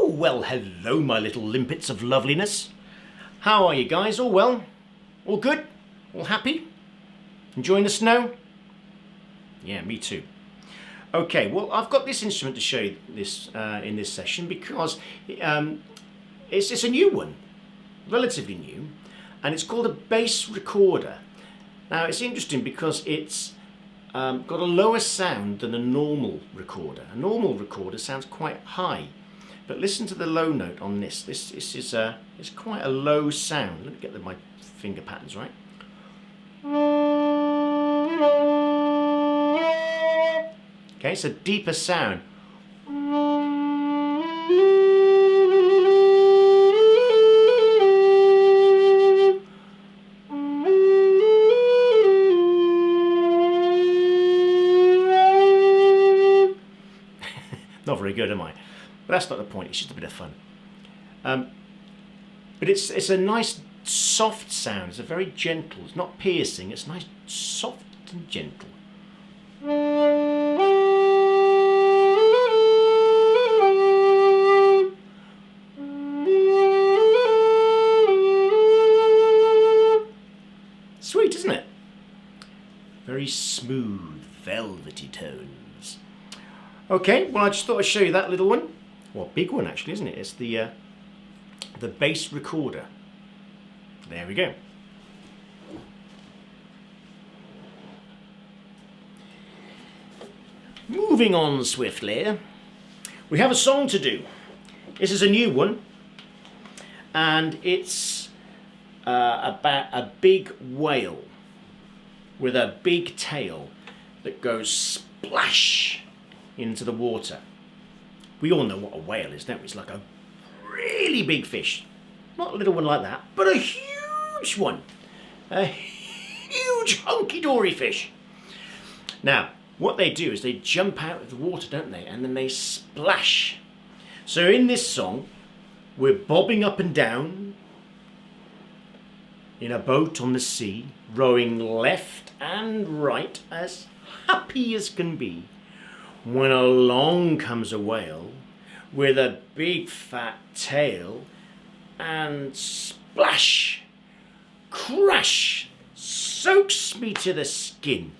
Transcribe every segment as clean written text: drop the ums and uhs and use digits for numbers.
Oh, well, hello, my little limpets of loveliness. How are you guys? All well? All good? All happy? Enjoying the snow? Yeah, me too. Okay, well, I've got this instrument to show you this in this session because it's a new one, relatively new, and it's called a bass recorder. Now, it's interesting because it's got a lower sound than a normal recorder. A normal recorder sounds quite high, but listen to the low note on this. This is it's quite a low sound. Let me get my finger patterns right. Okay, it's a deeper sound. Not very good, am I? But that's not the point. It's just a bit of fun. But it's a nice soft sound. It's a very gentle. It's not piercing. It's nice, soft and gentle. Sweet, isn't it? Very smooth, velvety tones. Okay, well, I just thought I'd show you that little one. Well, big one actually, isn't it? It's the bass recorder. There we go. Moving on swiftly, we have a song to do. This is a new one, and it's about a big whale with a big tail that goes splash into the water. We all know what a whale is, don't we? It's like a really big fish. Not a little one like that, but a huge one. A huge hunky-dory fish. Now, what they do is they jump out of the water, don't they? And then they splash. So in this song, we're bobbing up and down in a boat on the sea, rowing left and right as happy as can be, when along comes a whale with a big fat tail and splash, crash, soaks me to the skin.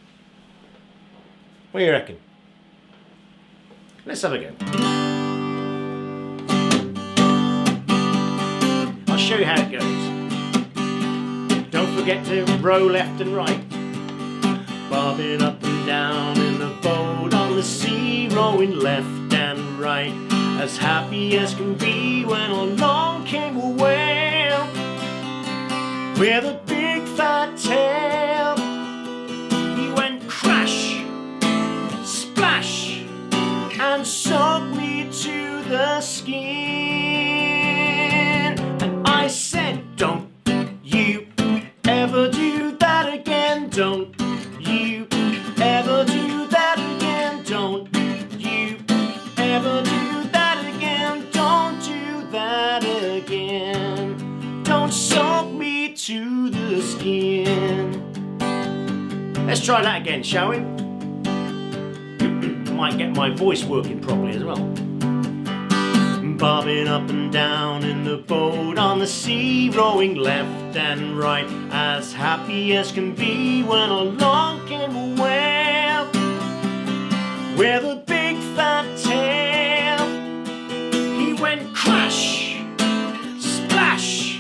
What do you reckon? Let's have a go. I'll show you how it goes. Don't forget to row left and right, bobbing up and down in the boat on the sea, rowing left and right, as happy as can be, when along came a whale with a big fat tail. He went crash, splash, and soaked me to the skin. And I said, don't you ever do that again. Don't you ever do that again. Don't you ever do that again. Don't do that again. Don't soak me to the skin. Let's try that again, shall we? Might get my voice working properly as well. Bobbing up and down in the boat on the sea, rowing left and right, as happy as can be, when along came a whale with a big fat tail. He went crash, splash,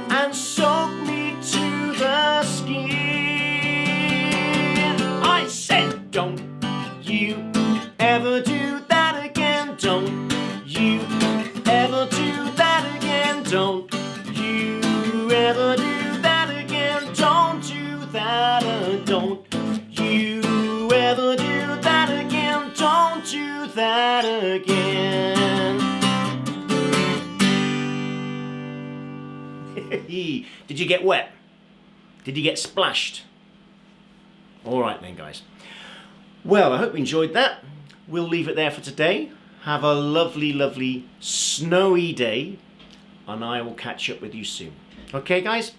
and soaked me to the skin. I said, don't you ever do that again. Don't you ever do that again. Don't you ever do that again. Don't do that. Don't you ever do that again. Don't do that again. Did you get wet? Did you get splashed? All right then, guys. Well, I hope you enjoyed that. We'll leave it there for today. Have a lovely, lovely snowy day, and I will catch up with you soon. Okay, guys?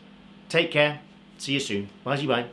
Take care. See you soon. Bye-bye.